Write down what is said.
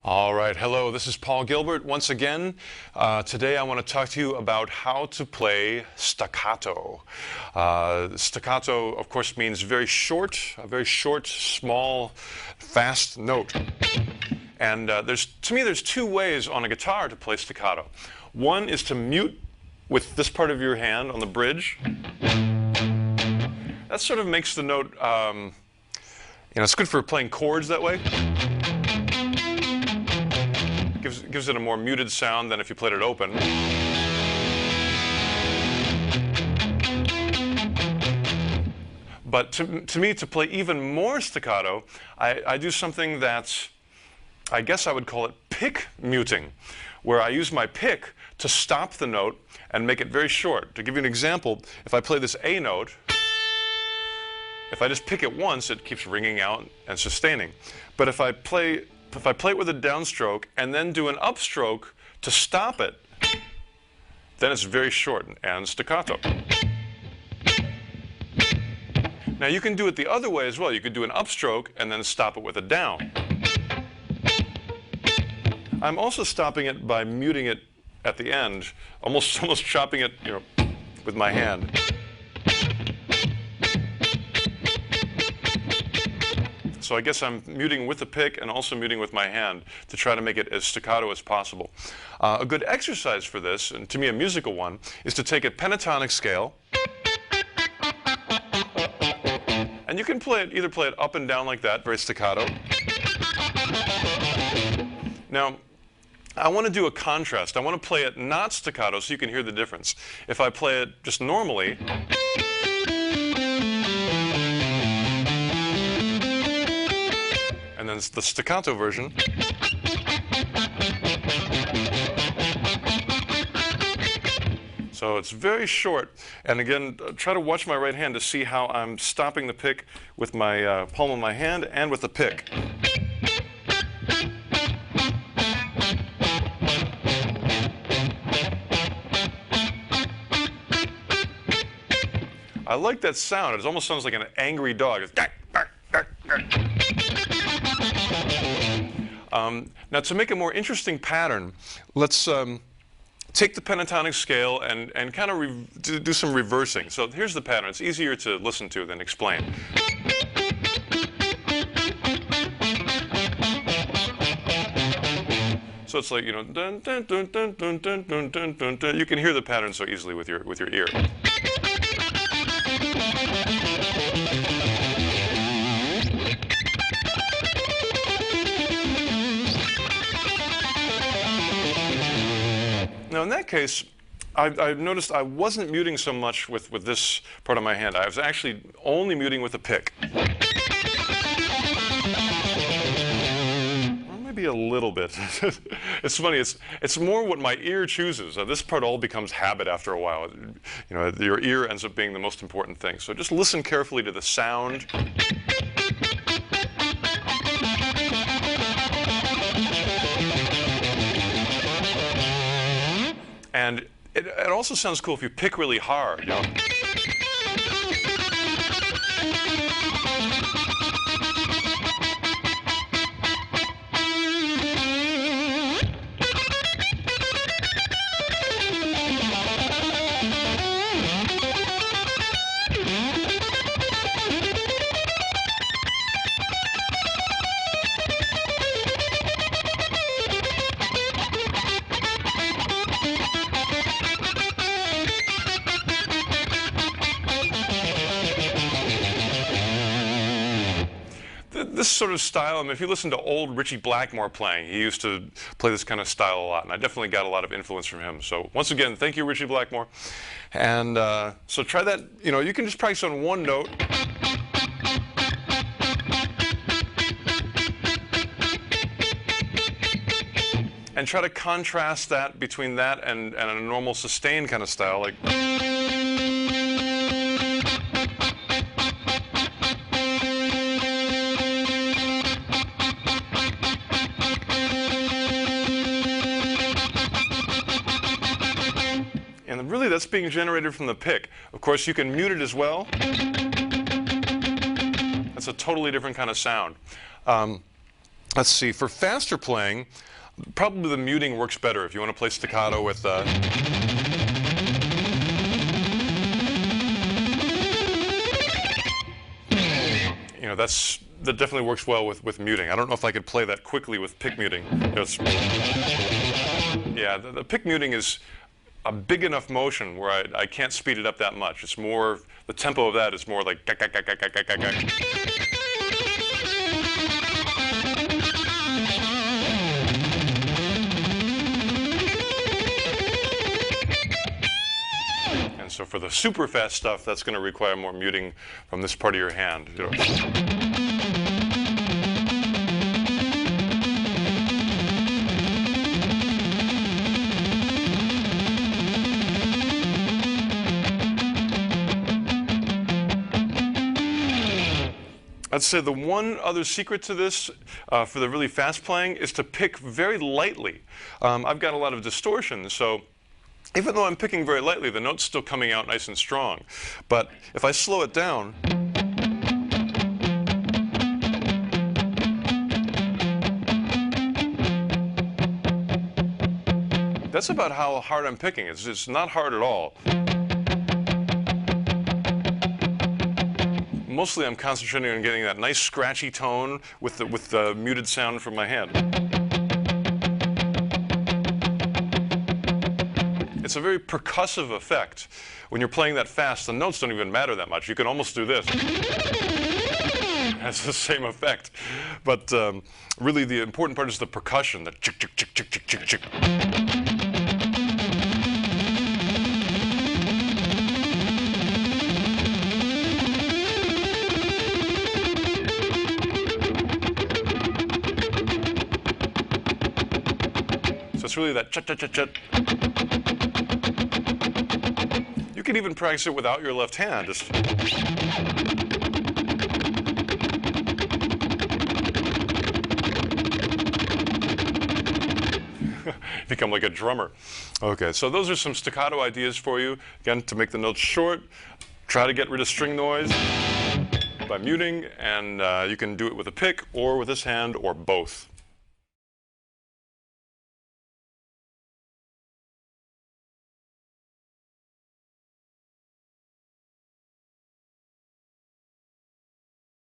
All right, hello, this is Paul Gilbert once again. Today I want to talk to you about how to play staccato. Staccato, of course, means a very short, small, fast note. And to me, there's two ways on a guitar to play staccato. One is to mute with this part of your hand on the bridge. That sort of makes the note, it's good for playing chords that way. Gives it a more muted sound than if you played it open. But to me, to play even more staccato, I do something that I guess I would call it pick muting, where I use my pick to stop the note and make it very short. To give you an example, if I play this A note, if I just pick it once, it keeps ringing out and sustaining. But if I play it with a downstroke and then do an upstroke to stop it, then it's very short and staccato. Now you can do it the other way as well. You could do an upstroke and then stop it with a down. I'm also stopping it by muting it at the end, almost chopping it, with my hand. So I guess I'm muting with the pick and also muting with my hand to try to make it as staccato as possible. A good exercise for this, and to me a musical one, is to take a pentatonic scale, and you can either play it up and down like that, very staccato. Now, I want to do a contrast. I want to play it not staccato so you can hear the difference. If I play it just normally, and then the staccato version. So it's very short. And again, try to watch my right hand to see how I'm stopping the pick with my palm of my hand and with the pick. I like that sound. It almost sounds like an angry dog. It's now, to make a more interesting pattern, let's take the pentatonic scale and kind of do some reversing. So here's the pattern. It's easier to listen to than explain. So it's like, dun, dun, dun, dun, dun, dun, dun, dun, dun, dun. You can hear the pattern so easily with your ear. Now in that case, I've noticed I wasn't muting so much with this part of my hand. I was actually only muting with the pick. Or maybe a little bit. It's funny, it's more what my ear chooses. This part all becomes habit after a while. Your ear ends up being the most important thing. So just listen carefully to the sound. And it also sounds cool if you pick really hard, This sort of style, if you listen to old Ritchie Blackmore playing, he used to play this kind of style a lot, and I definitely got a lot of influence from him. So once again, thank you, Ritchie Blackmore. And so try that, you can just practice on one note. And try to contrast that between that and a normal sustained kind of style, like. And really that's being generated from the pick. Of course, you can mute it as well. That's a totally different kind of sound. Let's see, for faster playing, probably the muting works better if you want to play staccato with you know, that definitely works well with muting. I don't know if I could play that quickly with pick muting. Yeah, the pick muting is a big enough motion where I can't speed it up that much. It's more, the tempo of that is more like and so for the super fast stuff, that's going to require more muting from this part of your hand. You know. I'd say the one other secret to this, for the really fast playing, is to pick very lightly. I've got a lot of distortion, so even though I'm picking very lightly, the note's still coming out nice and strong. But if I slow it down, that's about how hard I'm picking. It's not hard at all. Mostly I'm concentrating on getting that nice scratchy tone with the muted sound from my hand. It's a very percussive effect. When you're playing that fast, the notes don't even matter that much. You can almost do this. It has the same effect. But really the important part is the percussion, the chick, chick, chick, chick, chick, chick, chick. So it's really that chut-chut-chut-chut. You can even practice it without your left hand. Just become like a drummer. Okay, so those are some staccato ideas for you. Again, to make the notes short, try to get rid of string noise by muting, and you can do it with a pick or with this hand or both.